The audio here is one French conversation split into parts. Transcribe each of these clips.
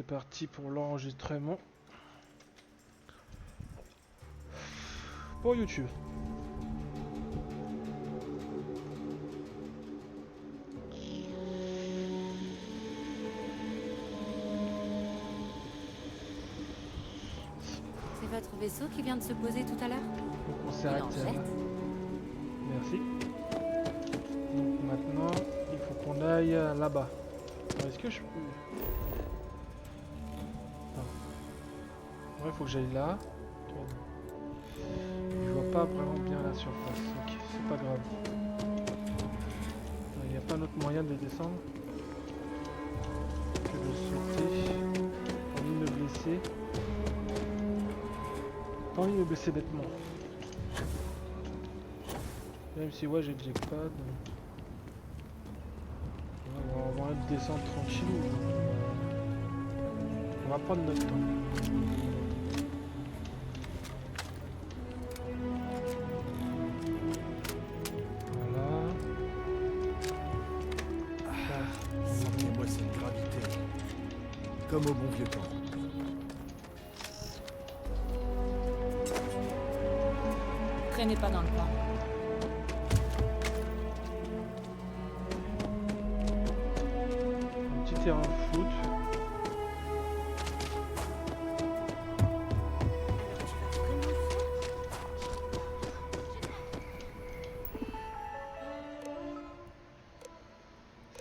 C'est parti pour l'enregistrement pour YouTube. C'est votre vaisseau qui vient de se poser tout à l'heure? Donc on Il s'arrête. en jette. Merci. Donc maintenant, il faut qu'on aille là-bas. Est-ce que je peux... Non. Ouais, il faut que j'aille là. Je vois pas vraiment bien la surface. Ok, c'est pas grave. Il n'y a pas un autre moyen de descendre que de sauter. Pas envie de me blesser. Pas envie de me blesser bêtement. Même si ouais j'ai le jackpad. On va descendre tranquille. On va prendre notre temps. Voilà. Sentez-moi cette gravité. Comme au bon vieux temps. Traînez pas dans le coin. Un petit terrain de foot.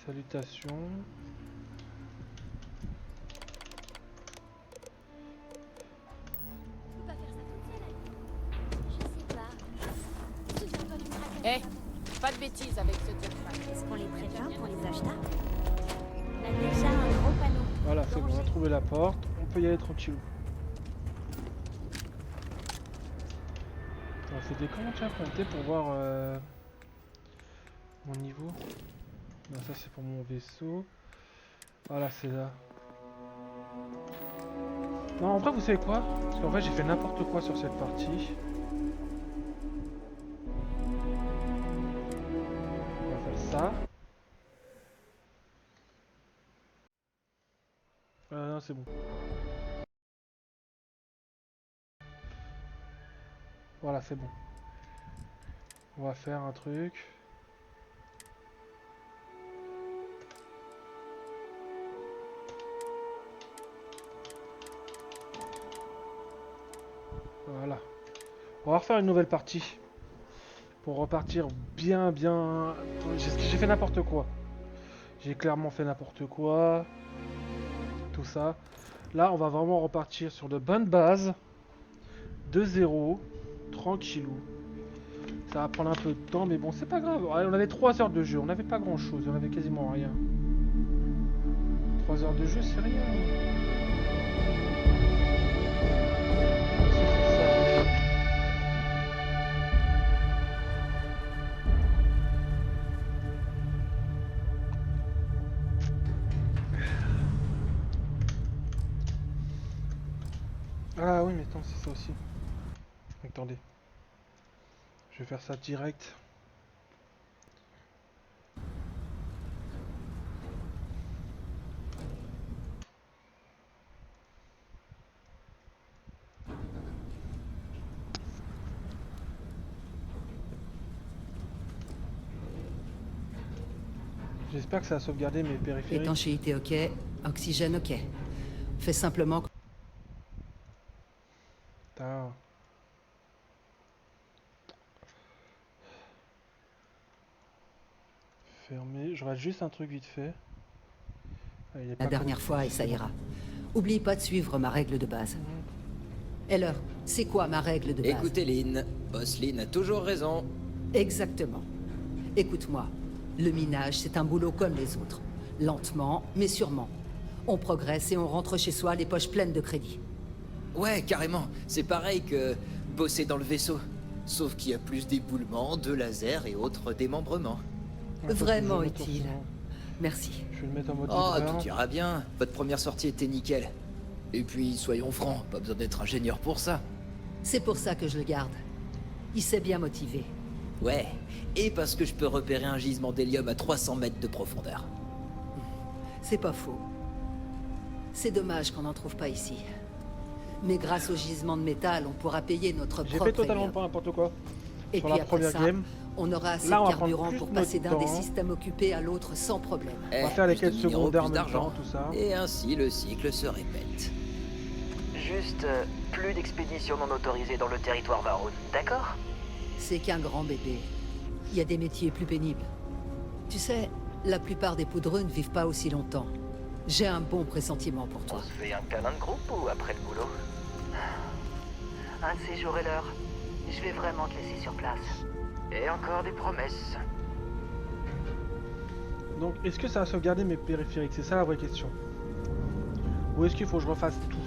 Salutations. Eh, pas de bêtises avec ce jackpad. Est-ce qu'on les prévient pour les acheteurs? On a déjà un gros panneau. Voilà, c'est bon, on a trouvé la porte. On peut y aller tranquillou. Alors, c'était comment tu as compté pour voir mon niveau? Non, ça c'est pour mon vaisseau. Voilà, c'est là. Non, en vrai, vous savez quoi? Parce qu'en fait, j'ai fait n'importe quoi sur cette partie. On va faire ça. Non, c'est bon. Voilà, c'est bon. On va faire un truc. Voilà. On va refaire une nouvelle partie. Pour repartir bien. J'ai fait n'importe quoi. J'ai clairement fait n'importe quoi. Tout ça. Là, on va vraiment repartir sur de bonnes bases. De zéro. Tranquillou. Ça va prendre un peu de temps, mais bon, c'est pas grave. On avait 3 heures de jeu. On n'avait pas grand chose. On avait quasiment rien. 3 heures de jeu, c'est rien. Ah oui, mais attends, c'est ça aussi. Attendez. Je vais faire ça direct. J'espère que ça a sauvegardé mes périphériques. Étanchéité ok, oxygène ok. Fais simplement... Putain. Fermé. Je rate juste un truc vite fait. Ah, il est La pas dernière con. fois et ça ira. Oublie pas de suivre ma règle de base. Heller, c'est quoi ma règle de base? Écoutez Lynn, Boss Lynn a toujours raison. Exactement. Écoute-moi, le minage c'est un boulot comme les autres. Lentement, mais sûrement. On progresse et on rentre chez soi les poches pleines de crédit. Ouais, carrément. C'est pareil que bosser dans le vaisseau. Sauf qu'il y a plus d'éboulements, de lasers et autres démembrements. Ah, Vraiment faut que je le mette utile. en- Merci. Je vais le mettre en mode Oh, livreur. tout ira bien. Votre première sortie était nickel. Et puis, soyons francs, pas besoin d'être ingénieur pour ça. C'est pour ça que je le garde. Il s'est bien motivé. Ouais, et parce que je peux repérer un gisement d'hélium à 300 mètres de profondeur. C'est pas faux. C'est dommage qu'on n'en trouve pas ici. Mais grâce au gisement de métal, on pourra payer notre J'ai propre fait totalement Helium. pas n'importe quoi. Et sur puis la après première ça, game. on aura assez Là, on de va prendre carburant plus pour notre passer d'un des temps. systèmes occupés à l'autre sans problème. Eh, va faire les plus de quêtes minéraux, secondaires plus en même d'argent. temps, tout ça. Et ainsi, le cycle se répète. Juste plus d'expéditions non autorisées dans le territoire Varun, d'accord? C'est qu'un grand bébé. Il y a des métiers plus pénibles. Tu sais, la plupart des poudreux ne vivent pas aussi longtemps. J'ai un bon pressentiment pour On toi. se fait un câlin de groupe ou après le boulot? Un de ces jours et l'heure, je vais vraiment te laisser sur place. Et encore des promesses. Donc, est-ce que ça va sauvegarder mes périphériques? C'est ça la vraie question. Ou est-ce qu'il faut que je refasse tout?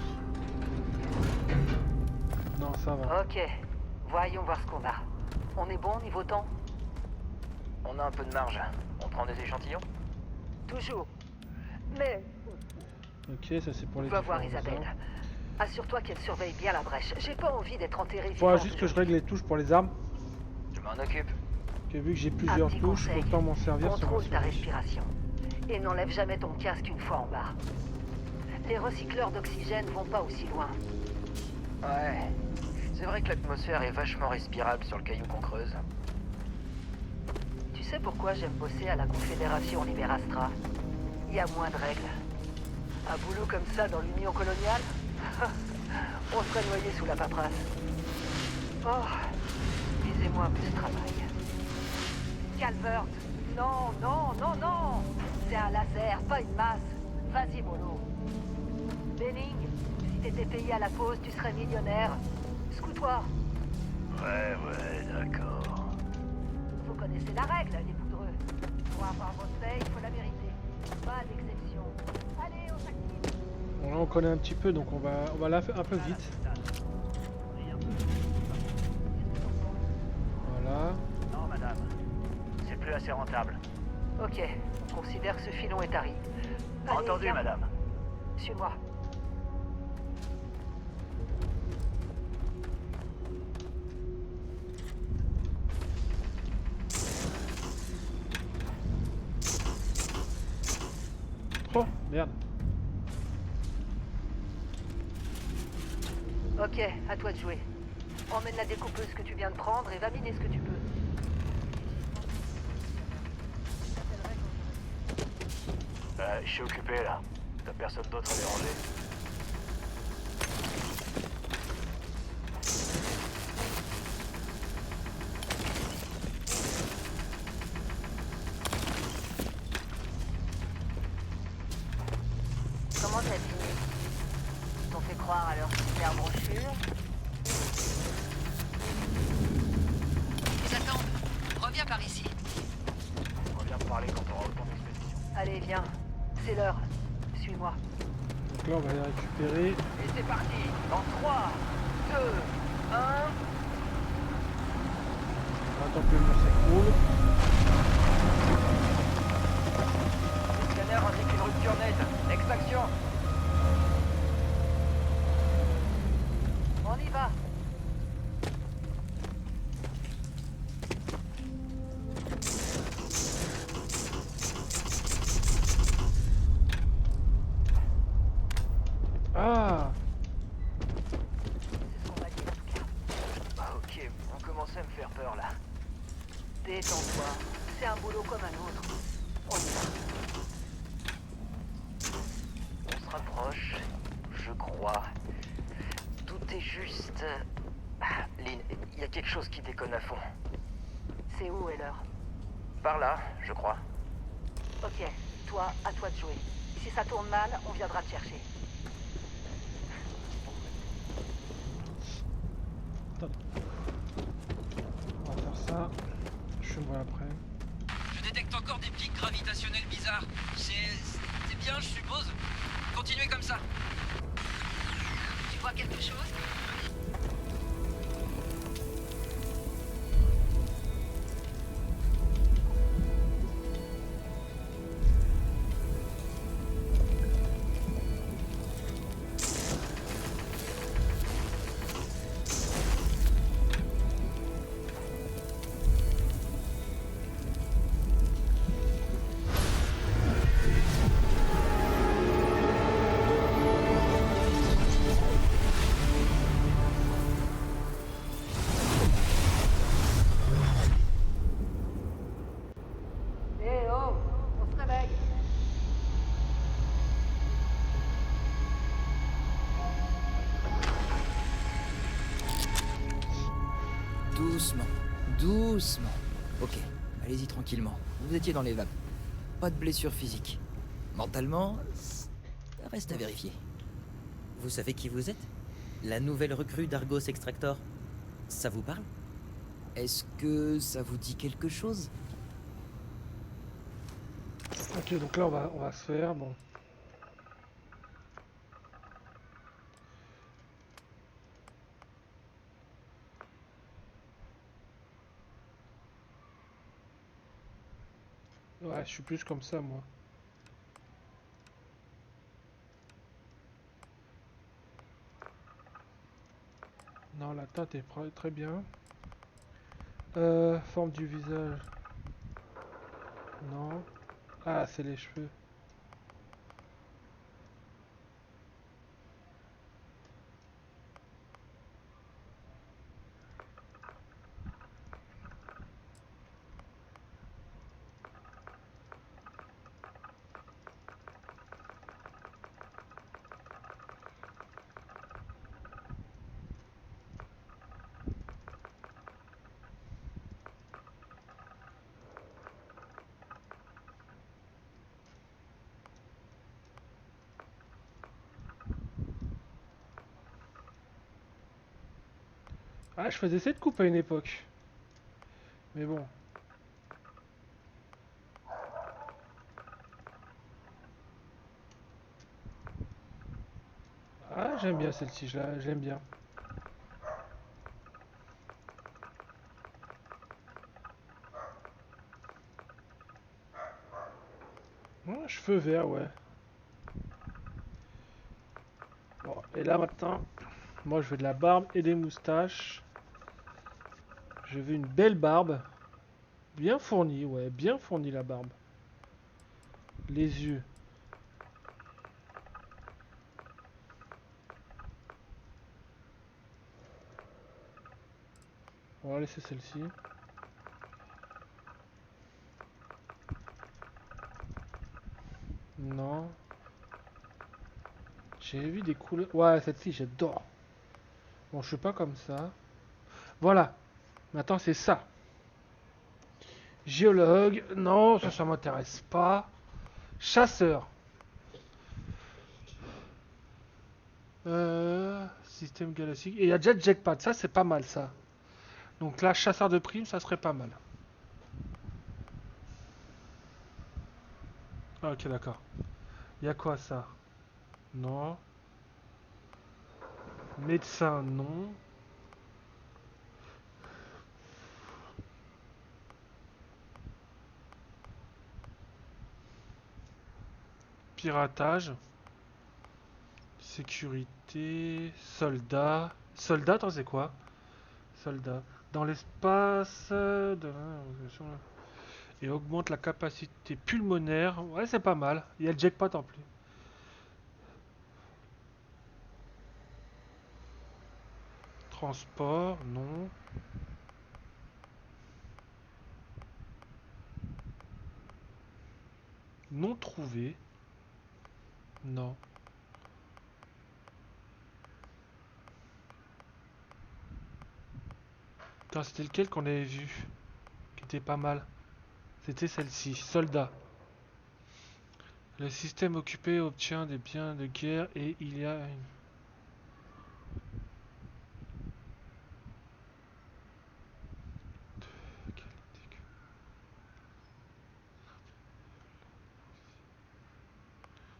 Non, ça va. Ok, voyons voir ce qu'on a. On est bon niveau temps? On a un peu de marge. On prend des échantillons? Toujours. Mais Ok, ça c'est pour les va voir différents Isabelle. armes. Assure-toi qu'elle surveille bien la brèche. J'ai pas envie d'être enterré Faudra vivant. juste que je règle les touches pour les armes. Je m'en occupe. Que vu que j'ai Un plusieurs petit touches, conseil. autant m'en servir sur ma Contrôle ta souris. respiration. Et n'enlève jamais ton casque une fois en bas. Les recycleurs d'oxygène vont pas aussi loin. Ouais. C'est vrai que l'atmosphère est vachement respirable sur le caillou qu'on creuse. Tu sais pourquoi j'aime bosser à la Confédération Liberastra? Il y a moins de règles. Un boulot comme ça dans l'Union coloniale? On serait noyé sous la paperasse. Oh, lisez-moi un peu ce travail. Calvert, non, non, non, non! C'est un laser, pas une masse. Vas-y, mollo. Benning, si t'étais payé à la pause, tu serais millionnaire. Scoot-toi. Ouais, d'accord. Vous connaissez la règle, les poudreux. Pour avoir votre paye, il faut la mériter. Pas d'exception. Allez, on s'active. Bon, là on connaît un petit peu, donc on va la faire un peu vite. Voilà. Non, madame. C'est plus assez rentable. Ok, on considère que ce filon est tari. Allez, entendu, viens. Madame. Suis-moi. Oh, merde. Ok, à toi de jouer. Emmène la découpeuse que tu viens de prendre et va miner ce que tu peux. Je suis occupé là. T'as personne d'autre à déranger. Comment t'as fini? Ils t'ont fait croire à leur super brochure? Ils attendent. Reviens par ici. On revient me parler quand on aura autant d'expéditions. Allez, viens. C'est l'heure. Suis-moi. Donc là on va les récupérer. Et c'est parti. Dans 3, 2, 1... On attend que le mur s'écroule. Le scanner indique une rupture nette. Extraction. On y va. Ah, C'est ce qu'on m'a dit en tout cas. Ok, on commençait à me faire peur là. Détends-toi. C'est un boulot comme un autre. On y va. On se rapproche, je crois. Tout est juste... Ah, Lynn, il y a quelque chose qui déconne à fond. C'est où, Heller? Par là, je crois. Ok, toi, à toi de jouer. Si ça tourne mal, on viendra te chercher. on va faire ça. Je me vois après. Je détecte encore des pics gravitationnels bizarres. C'est bien, je suppose. Continuez comme ça. Tu vois quelque chose? Doucement, doucement. Ok, allez-y tranquillement. Vous étiez dans les vapes. Pas de blessure physique. Mentalement, ça reste à vérifier. Vous savez qui vous êtes? La nouvelle recrue d'Argos Extractor. Ça vous parle? Est-ce que ça vous dit quelque chose? Ok, donc là on va se faire, bon. Ouais, je suis plus comme ça moi. Non, la teinte est très bien. Forme du visage. Non. Ah, c'est les cheveux. Ah, je faisais cette coupe à une époque. Mais bon. Ah, j'aime bien celle-ci, je l'aime bien. Cheveux verts, ouais. Bon, et là maintenant, moi je veux de la barbe et des moustaches. Je veux une belle barbe. Bien fournie, ouais, bien fournie la barbe. Les yeux. On va laisser celle-ci. Non. J'ai vu des couleurs. Ouais, celle-ci, j'adore. Bon, je suis pas comme ça. Voilà. Maintenant, c'est ça. Géologue. Non, ça m'intéresse pas. Chasseur. Système galactique. Et il y a déjà Jackpot. Ça, c'est pas mal, ça. Donc là, chasseur de primes, ça serait pas mal. Ah, ok, d'accord. Il y a quoi, ça? Non. Médecin, non. Piratage. Sécurité. Soldat. Soldat, attends, c'est quoi? Soldat. Dans l'espace. Et augmente la capacité pulmonaire. Ouais, c'est pas mal. Il y a le jackpot en plus. Transport, non. Non trouvé. Non. Putain, c'était lequel qu'on avait vu? Qui était pas mal. C'était celle-ci. Soldat. Le système occupé obtient des biens de guerre et il y a une...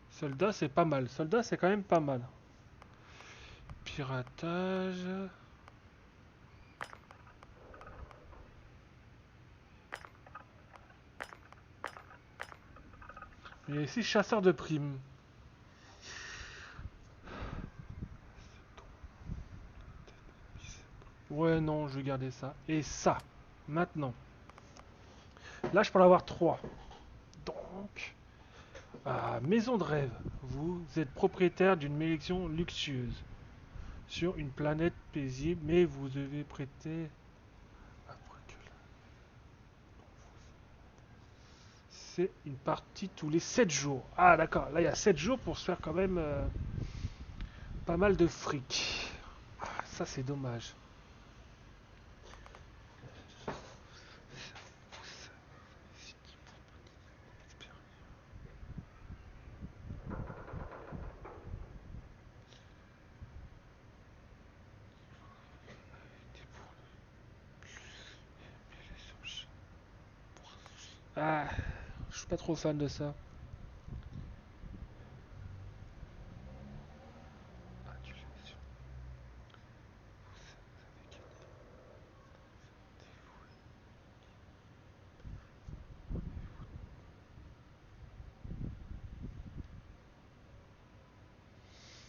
Soldat, c'est pas mal. Soldat, c'est quand même pas mal. Piratage. Et ici, chasseur de primes. Ouais, non, je vais garder ça. Et ça, maintenant. Là, je peux en avoir 3. Donc, maison de rêve. Vous êtes propriétaire d'une maison luxueuse sur une planète paisible, mais vous devez prêter. C'est une partie tous les 7 jours. Ah, d'accord. Là, il y a 7 jours pour se faire quand même pas mal de fric. Ah, ça, c'est dommage. Ah, je suis pas trop fan de ça. Adulation.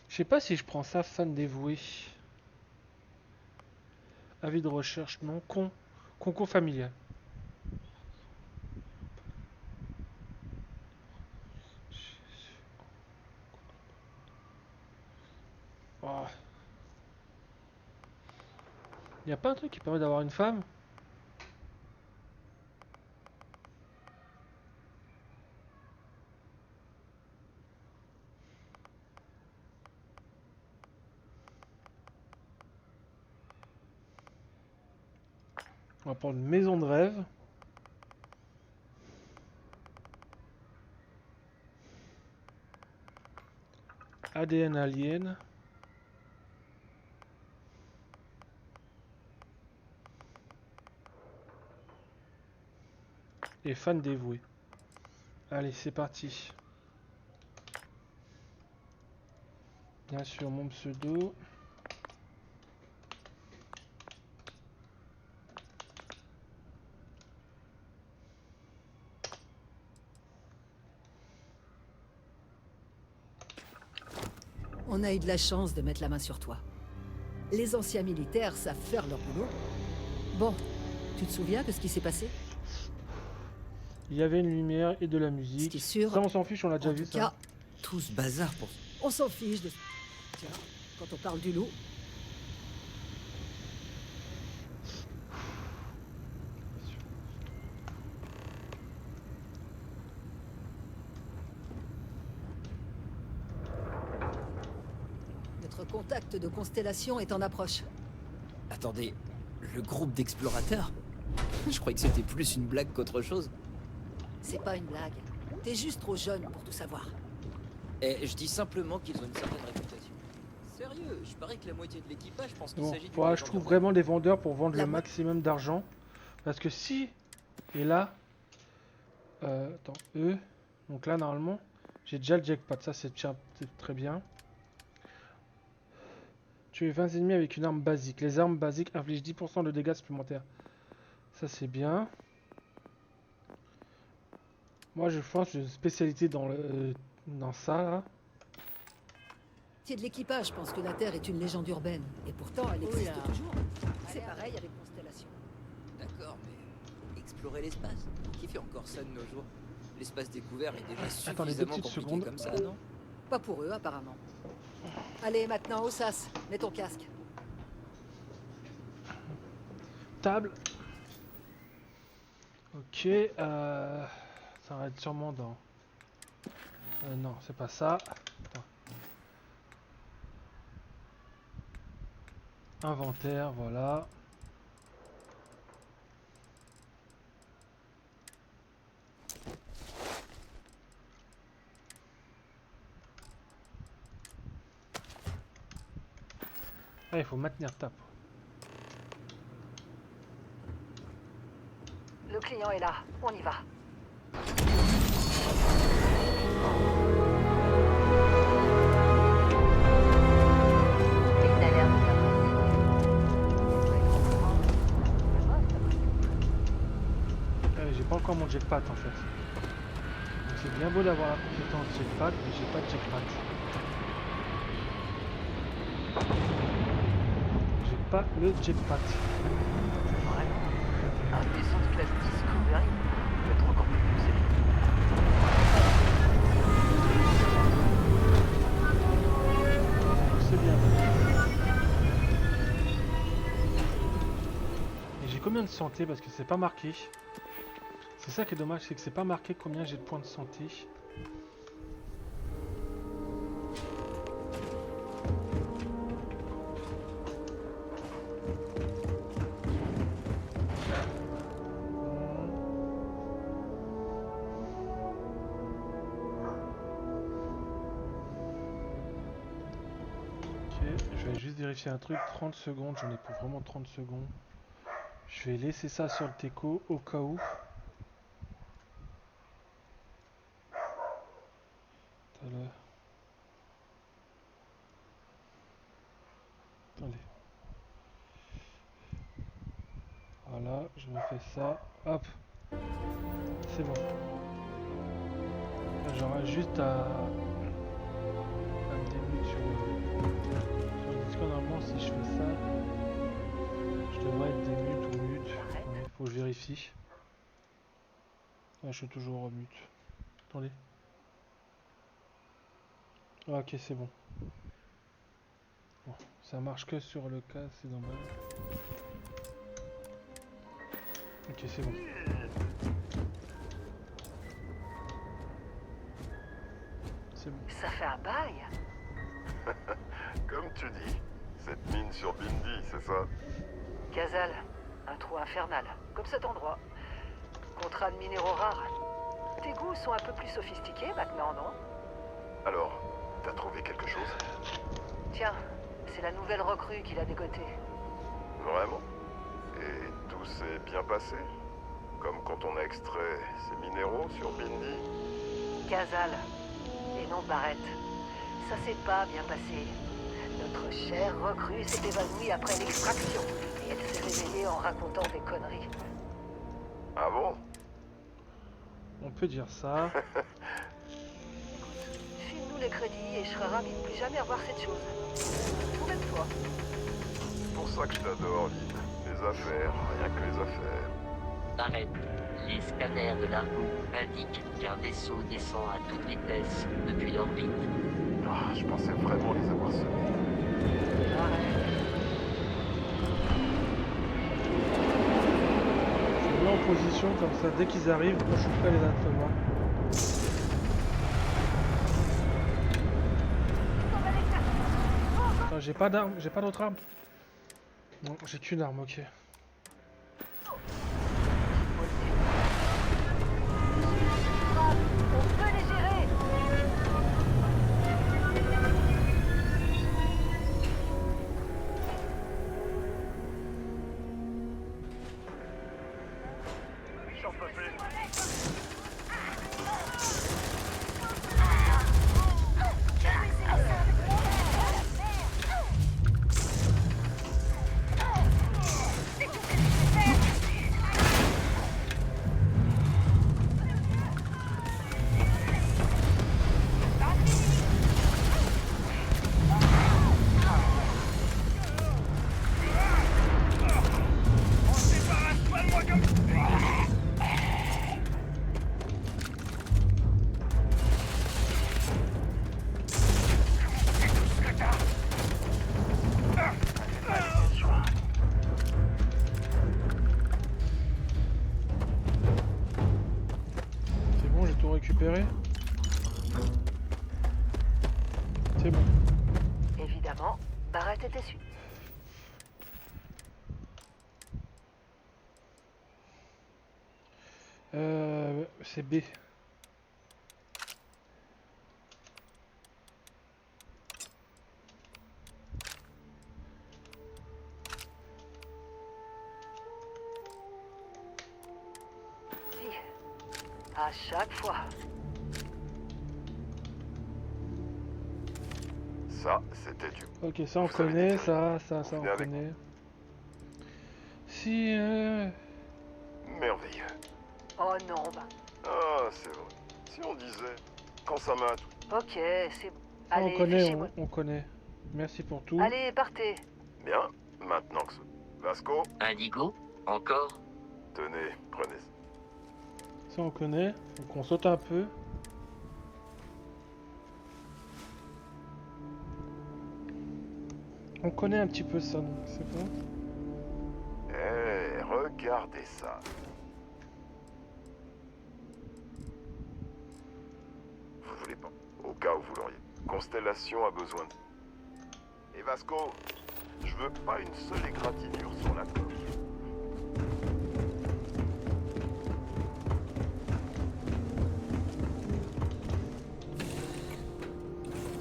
Je sais pas si je prends ça, fan dévoué. Avis de recherche, non. Concours familial. Oh. Y a pas un truc qui permet d'avoir une femme? On va prendre une maison de rêve. ADN alien. Et fan dévoué. Allez, c'est parti. Bien sûr, mon pseudo. On a eu de la chance de mettre la main sur toi. Les anciens militaires savent faire leur boulot. Bon, tu te souviens de ce qui s'est passé? Il y avait une lumière et de la Ce musique. qui est sûr, Ça, on s'en fiche, on l'a déjà en vu tout ça. cas, Tout ce bazar pour... on s'en fiche de... Tiens, quand on parle du loup, notre contact de constellation est en approche. Attendez, le groupe d'explorateurs? Je croyais que c'était plus une blague qu'autre chose. C'est pas une blague. T'es juste trop jeune pour tout savoir. Et je dis simplement qu'ils ont une certaine réputation. Sérieux, je parie que la moitié de l'équipage pense qu'il Bon, s'agit d'une faudra que je légende trouve urbaine. vraiment des vendeurs pour vendre La le mo- maximum d'argent. Parce que si... Et là... attends, eux... Donc là, normalement, j'ai déjà le jackpot. Ça, c'est très bien. Tuer 20 ennemis avec une arme basique. Les armes basiques infligent 10% de dégâts supplémentaires. Ça, c'est bien. Moi, je pense que j'ai une spécialité dans ça, là. Tiens, de l'équipage pense que la Terre est une légende urbaine. Et pourtant, elle existe Oula. toujours. C'est pareil avec Constellation. D'accord, mais explorer l'espace? Qui fait encore ça de nos jours? L'espace découvert est déjà Attendez, deux suffisamment petites compliqué secondes. comme ça, non? Pas pour eux, apparemment. Allez, maintenant, au sas. Mets ton casque. Table. Ok, ça va être sûrement dans... non, c'est pas ça. Attends. Inventaire, voilà. Ah, il faut maintenir tap. Le client est là, on y va. Et il a l'air de J'ai pas encore mon jetpack en fait. Donc c'est bien beau d'avoir la compétence jetpack, mais j'ai pas de jetpack. J'ai pas le jetpack. Vraiment, un vaisseau de classe Discovery peut être encore plus poussé. C'est bien. Et j'ai combien de santé parce que c'est pas marqué. C'est ça qui est dommage, c'est que c'est pas marqué combien j'ai de points de santé. Ok, je vais juste vérifier un truc, 30 secondes, j'en ai pour vraiment 30 secondes. Je vais laisser ça sur le teco au cas où. là. Attendez. Voilà, je me fais ça. Hop. C'est bon. Là, j'aurai juste à me démuter sur le Discord. Normalement, si je fais ça, je devrais être démute ou mute. Il faut que je vérifie. Ouais, je suis toujours mute. Attendez. Ah, ok, c'est bon. Bon, ça marche que sur le cas, c'est dommage. Ok, c'est bon. C'est bon. Ça fait un bail. Comme tu dis, cette mine sur Bindi, c'est ça? Casal, un trou infernal, comme cet endroit. Contrat de minéraux rares. Tes goûts sont un peu plus sophistiqués maintenant, non? Alors, t'as trouvé quelque chose? Tiens, c'est la nouvelle recrue qui l'a dégoté. Vraiment? Et tout s'est bien passé? Comme quand on a extrait ces minéraux sur Bindi? Casal, et non Barrett. Ça s'est pas bien passé. Notre chère recrue s'est évanouie après l'extraction. Et elle s'est réveillée en racontant des conneries. Ah bon? On peut dire ça. File-nous les crédits et je serai ravi de plus jamais revoir cette chose. Trouvez-toi. C'est pour ça que je t'adore, Lynn. Les affaires, rien que les affaires. Arrête. Les scanners de l'Argo indiquent qu'un vaisseau descend à toute vitesse depuis l'orbite. Ah, je pensais vraiment les avoir semés. Je me mets en position comme ça, dès qu'ils arrivent, moi je suis prêt à les recevoir. Attends, j'ai pas d'arme, j'ai pas d'autre arme. Non, j'ai qu'une arme, ok. On peut les gérer. J'en peux plus. C'est bon, j'ai tout récupéré. C'est bon. Évidemment, Barrett était su. C'est B. À chaque fois. Ça, c'était du... Ok, ça on Vous savez connaît, des ça on Venez avec connaît. Si, merveilleux. Oh non, bah. Ah, c'est vrai. Si on disait, quand ça m'a tout... Ok, c'est bon. ça on Allez, connaît, fichez-moi. on connaît. Merci pour tout. Allez, partez. Bien, maintenant que ce... Vasco, Indigo? Encore? tenez, prenez ça. Ça on connaît, donc on saute un peu. On connaît un petit peu ça, donc c'est bon. Eh, regardez ça. Vous voulez pas? Au cas où vous l'auriez. Constellation a besoin de... Et Vasco, je veux pas une seule égratignure sur la coque.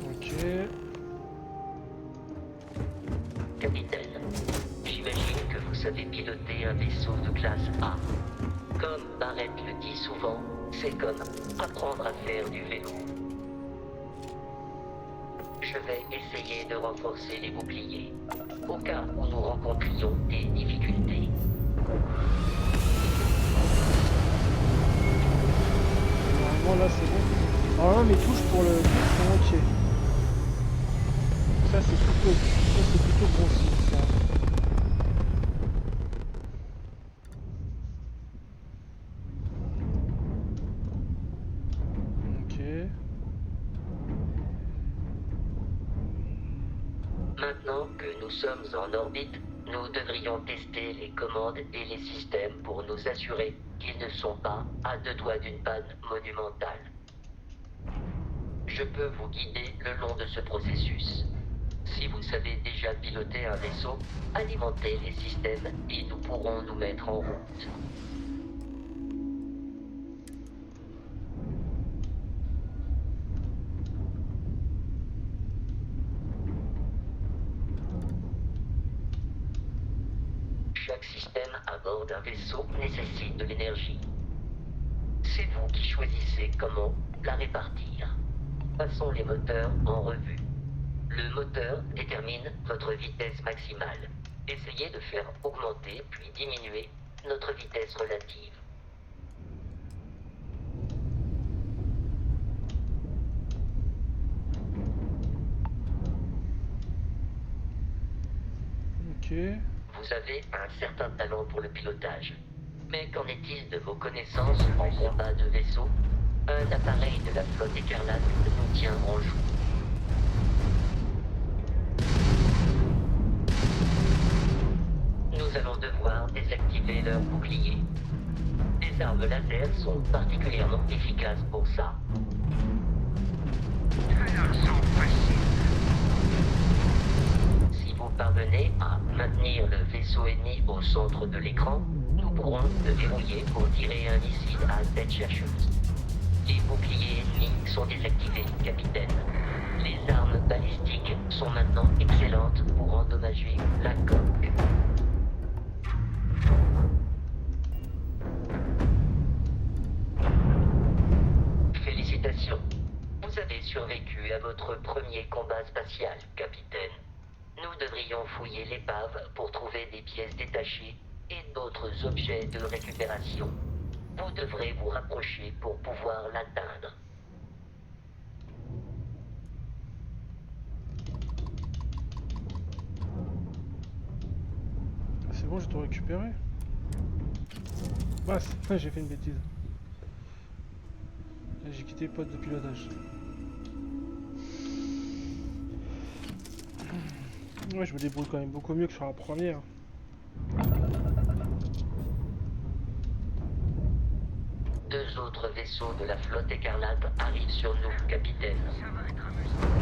Ok. Capitaine, j'imagine que vous savez piloter un vaisseau de classe A. Comme Barrett le dit souvent, c'est comme apprendre à faire du vélo. je vais essayer de renforcer les boucliers, au cas où nous rencontrions des difficultés. Normalement là c'est bon. Normalement mes touches pour le truc sont entiers. Ça c'est plutôt bon signe ça. Ok. Maintenant que nous sommes en orbite, nous devrions tester les commandes et les systèmes pour nous assurer qu'ils ne sont pas à deux doigts d'une panne monumentale. Je peux vous guider le long de ce processus. Si vous savez déjà piloter un vaisseau, alimentez les systèmes et nous pourrons nous mettre en route. Chaque système à bord d'un vaisseau nécessite de l'énergie. C'est vous qui choisissez comment la répartir. Passons les moteurs en revue. Le moteur détermine votre vitesse maximale. Essayez de faire augmenter puis diminuer notre vitesse relative. Ok. Vous avez un certain talent pour le pilotage. Mais qu'en est-il de vos connaissances en combat de vaisseau? Un appareil de la flotte écarlate nous tient en joue. Nous allons devoir désactiver leurs boucliers. Les armes laser sont particulièrement efficaces pour ça. Si vous parvenez à maintenir le vaisseau ennemi au centre de l'écran, nous pourrons le verrouiller pour tirer un missile à tête chercheuse. Les boucliers ennemis sont désactivés, capitaine. Les armes balistiques sont maintenant excellentes pour endommager la coque. Félicitations. Vous avez survécu à votre premier combat spatial, capitaine. Nous devrions fouiller l'épave pour trouver des pièces détachées et d'autres objets de récupération. Vous devrez vous rapprocher pour pouvoir l'atteindre. C'est bon, j'ai tout récupéré. Bah, j'ai fait une bêtise. J'ai quitté le poste de pilotage. Ouais, je me débrouille quand même beaucoup mieux que sur la première. Deux autres vaisseaux de la flotte écarlate arrivent sur nous, capitaine. Ça va être amusant.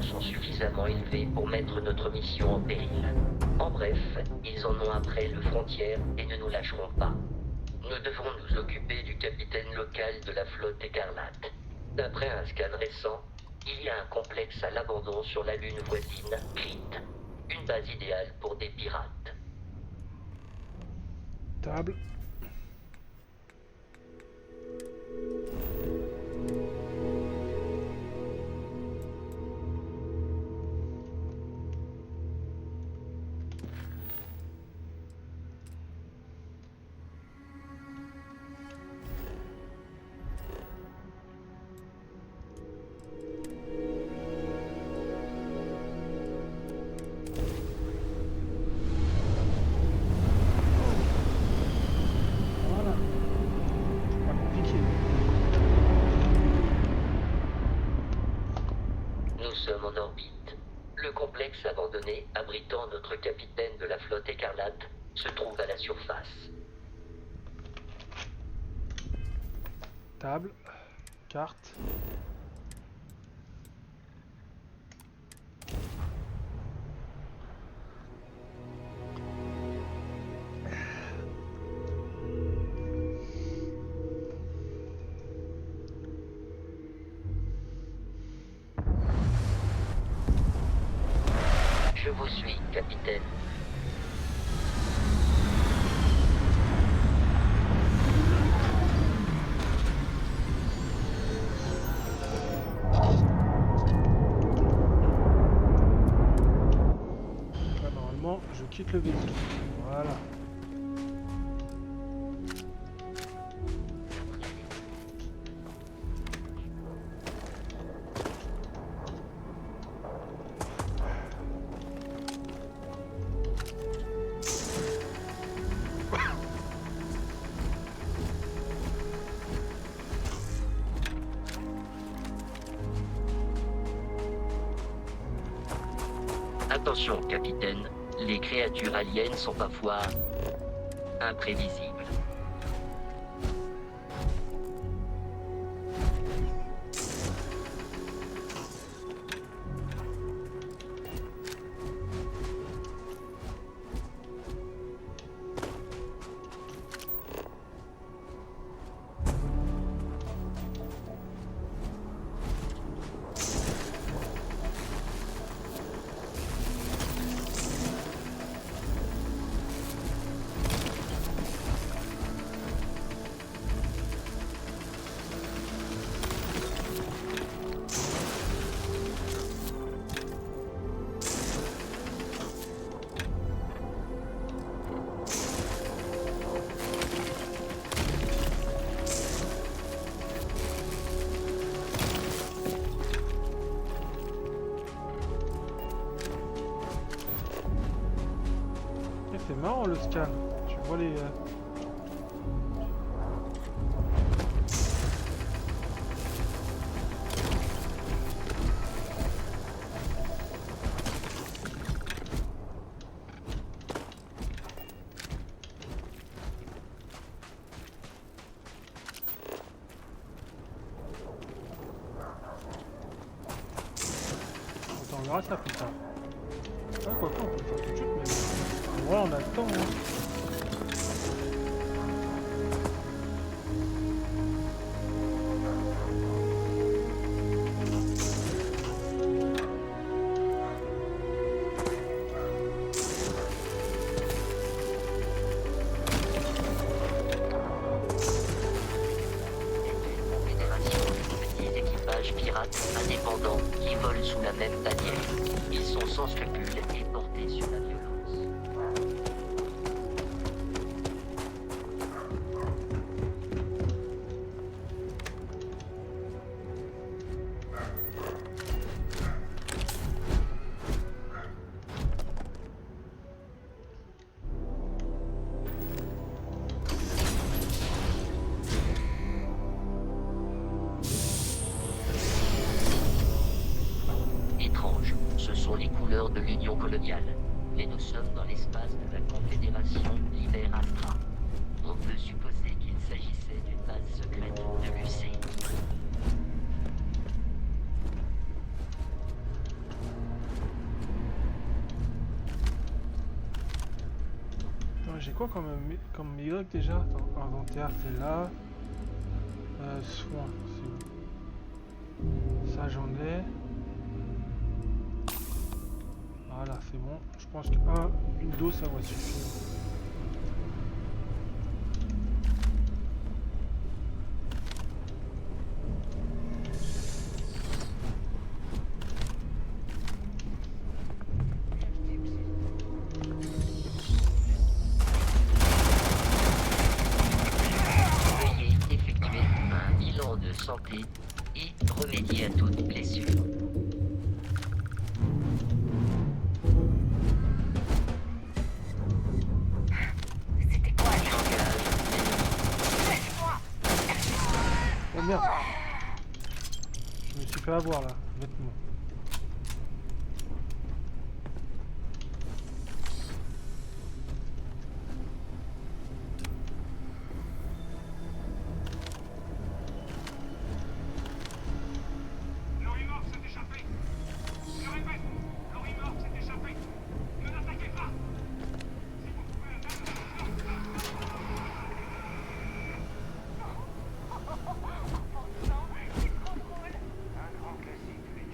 Sont suffisamment élevés pour mettre notre mission en péril. En bref, ils en ont après le frontière et ne nous lâcheront pas. Nous devons nous occuper du capitaine local de la flotte écarlate. D'après un scan récent, il y a un complexe à l'abandon sur la lune voisine, Crete. Une base idéale pour des pirates. Table. Nous sommes en orbite. Le complexe abandonné, abritant notre capitaine de la flotte écarlate, se trouve à la surface. Table, carte. Je vous suis, capitaine. Là, normalement, je quitte le vaisseau. Voilà. Attention, capitaine. Les créatures aliens sont parfois imprévisibles. C'est marrant le scan. Tu vois les... Attends, on verra ça plus tard. Ah, quoi on peut le faire tout de suite, mais... Voilà, on a le temps, hein. Petits équipages pirates indépendants qui volent sous la même bannière. Ils sont sans scrupules et portés sur la violence. Étrange, ce sont les couleurs de l'Union coloniale. Mais nous sommes dans l'espace de la Confédération Liber Astra. On peut supposer qu'il s'agissait d'une base secrète de l'UC. Attends, j'ai quoi comme Y déjà? Attends, inventaire, c'est là. Soins, c'est où? Ça, j'en ai. Voilà, c'est bon. Je pense qu'une dose, ça va suffire. Veuillez effectuer un bilan de santé et remédier à toute blessure. Oh merde! Je me suis fait avoir là, bêtement.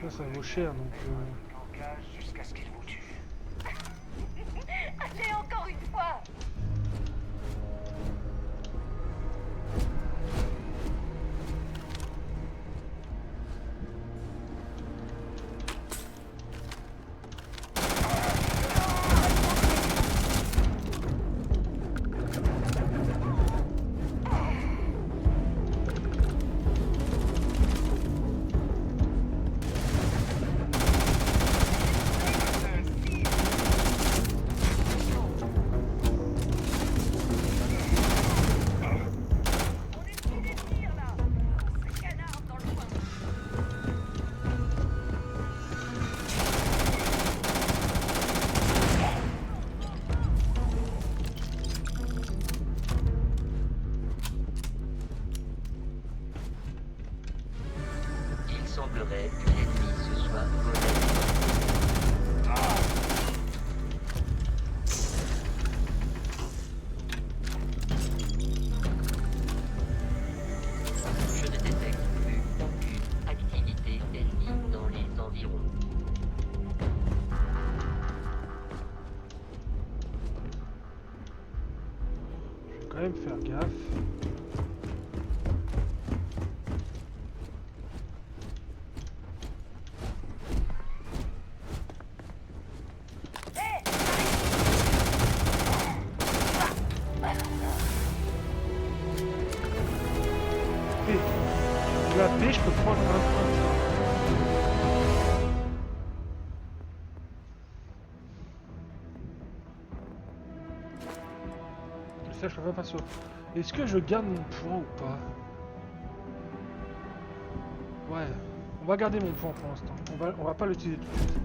Ça, ça vaut cher, donc... Jusqu'à ce qu'il vous tue. Allez, encore une fois. Il semblerait que l'ennemi se soit volé. Je ne détecte plus aucune activité ennemie dans les environs. Je vais quand même faire gaffe. Et je la paix, je peux prendre un point. Ça, je peux pas passer. Est-ce que je garde mon point ou pas? Ouais, on va garder mon point pour l'instant. On va pas l'utiliser tout de suite.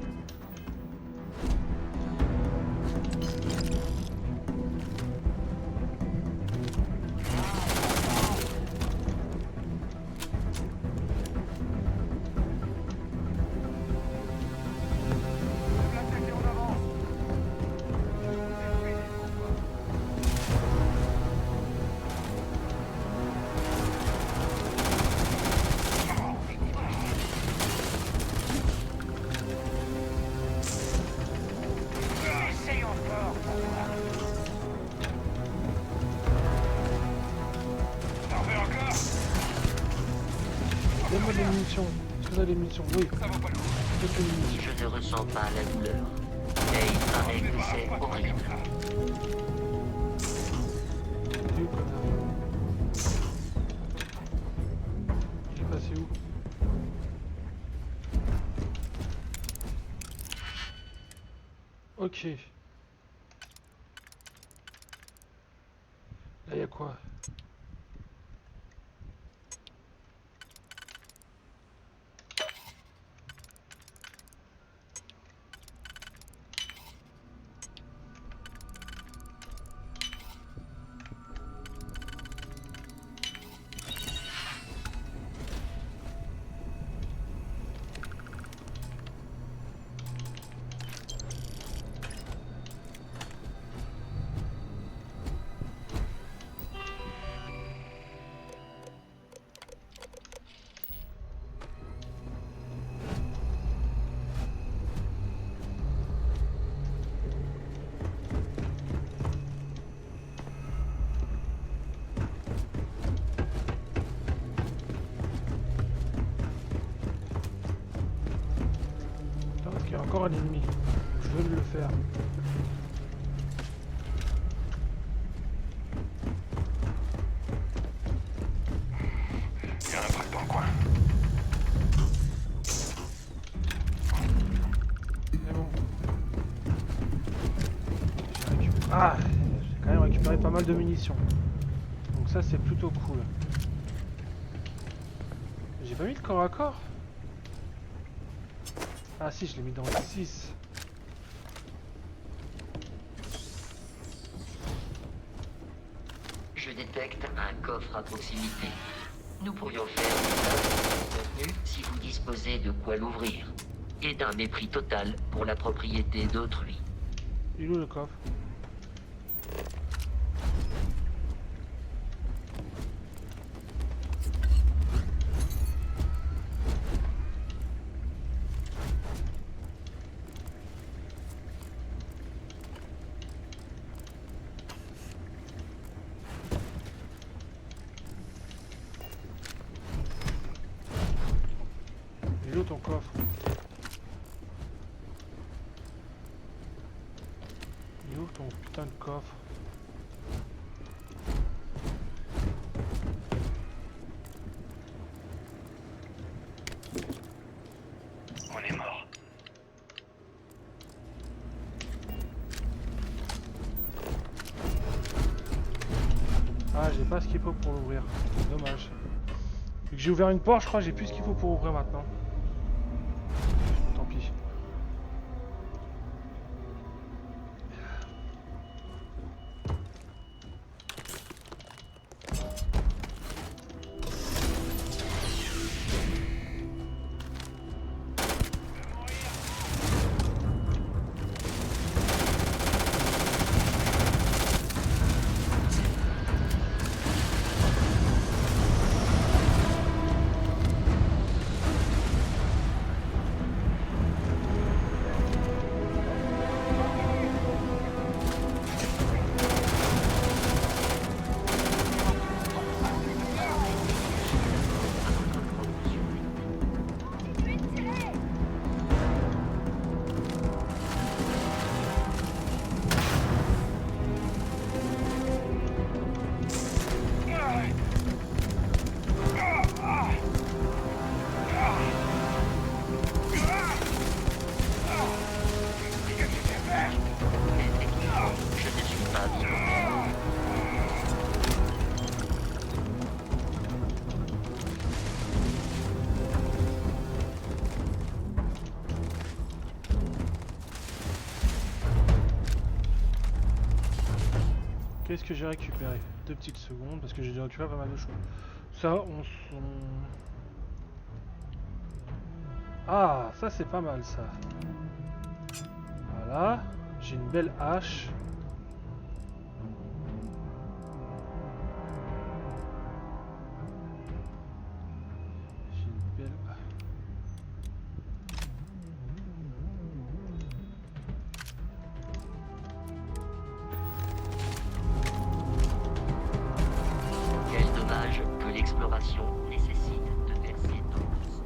Donne-moi des munitions. Est-ce que vous avez des munitions? Oui. Quelques munitions. Je ne ressens pas la douleur, mais il paraît que c'est horrible. T'es où, connard? Il est passé où? Ok. Là, y a quoi? Il y a encore un ennemi. Je veux le faire. Il y a un truc dans le coin. C'est bon. Ah, j'ai quand même récupéré pas mal de munitions. Donc ça c'est plutôt cool. J'ai pas mis le corps à corps. Ah si, je l'ai mis dans le 6. Je détecte un coffre à proximité. Nous pourrions faire du contenu si vous disposez de quoi l'ouvrir. Et d'un mépris total pour la propriété d'autrui. Il est où le coffre? ton coffre. Il est où ton putain de coffre? On est mort. Ah, j'ai pas ce qu'il faut pour l'ouvrir. Dommage. Vu que j'ai ouvert une porte, je crois que j'ai plus ce qu'il faut pour ouvrir maintenant. Tant pis. Qu'est-ce que j'ai récupéré? 2 petites secondes parce que j'ai déjà récupéré pas mal de choses. Ça, Ah, ça c'est pas mal ça. Voilà. J'ai une belle hache. J'ai une belle... Quel dommage que l'exploration nécessite de verser dans le sang.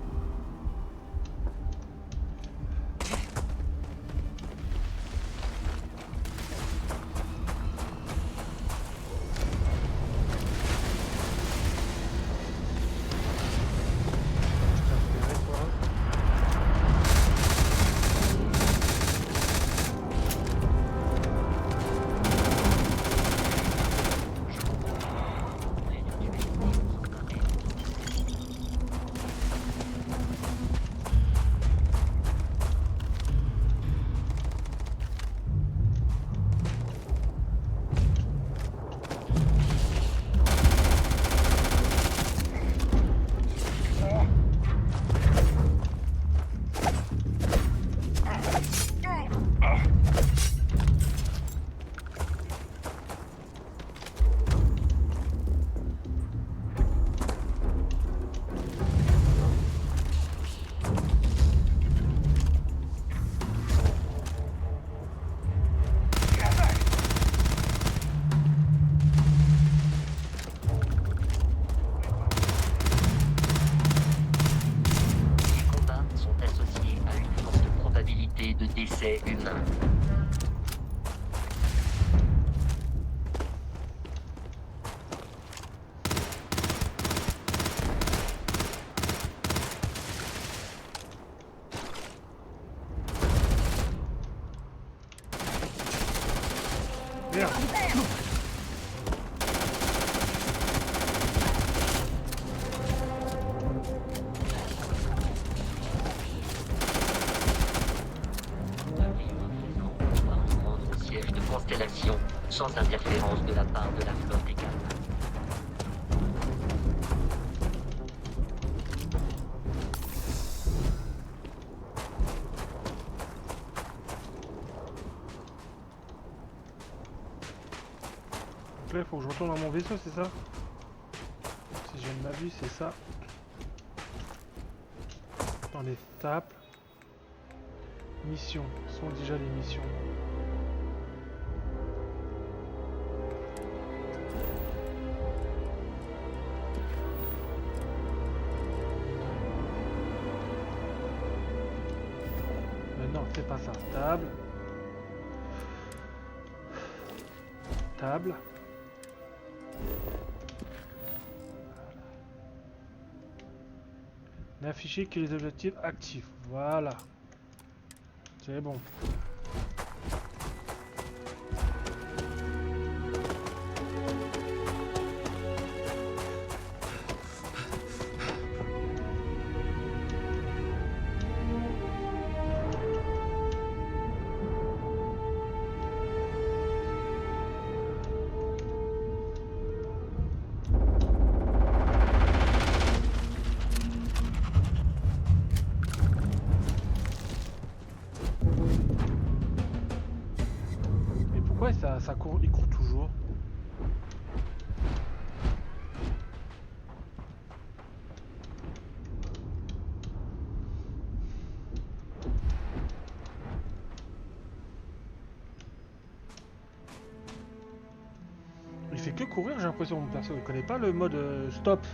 De décès humain. Constellation sans interférence de la part de la flotte également. Donc là, il faut que je retourne dans mon vaisseau, c'est ça? Si je ne m'abuse, c'est ça. Dans les tapes. Missions. Ce sont déjà les missions. c'est pas ça. Table. Table. N'afficher que les objectifs actifs. Voilà. C'est bon. Ça court, il court toujours. Il fait que courir, j'ai l'impression, mon perso. Il connaît pas le mode stop.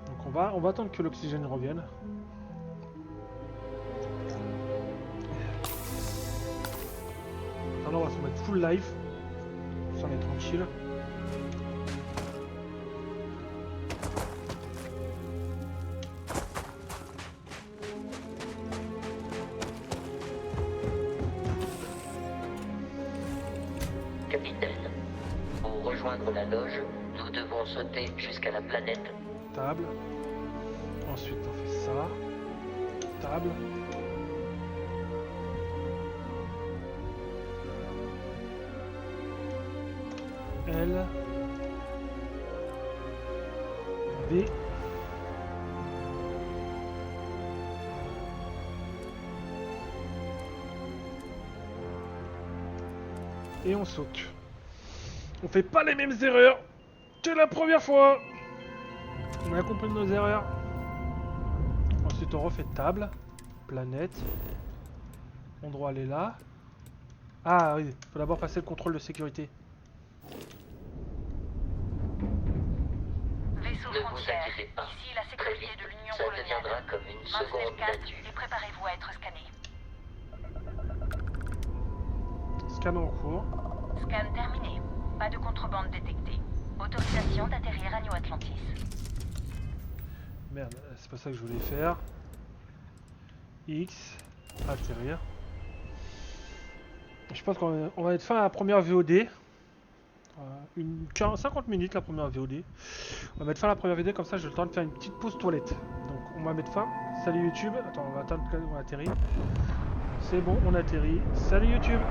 Donc on va attendre que l'oxygène revienne. Alors on va se mettre full life. Ça on est tranquille. Capitaine, pour rejoindre la loge, nous devons sauter jusqu'à la planète. Table. Ensuite on fait ça. Table. L. B. Et on saute. On fait pas les mêmes erreurs que la première fois. On a compris nos erreurs. Ensuite on refait table. Planète. On doit aller là. Ah oui, faut d'abord passer le contrôle de sécurité. Vaisseau frontière, ici la sécurité de l'Union coloniale. Ça deviendra comme une seconde nature. Et préparez-vous à être scanné. Scan en cours. Scan terminé. Pas de contrebande détectée. Autorisation d'atterrir à New Atlantis. Merde, c'est pas ça que je voulais faire. X, atterrir. Je pense qu'on va être fin à la première VOD. 50 minutes la première VOD. On va mettre fin à la première VOD, comme ça j'ai le temps de faire une petite pause toilette. Donc on va mettre fin. Salut YouTube. Attends, on va attendre qu'on atterrit. C'est bon, on atterrit. Salut YouTube.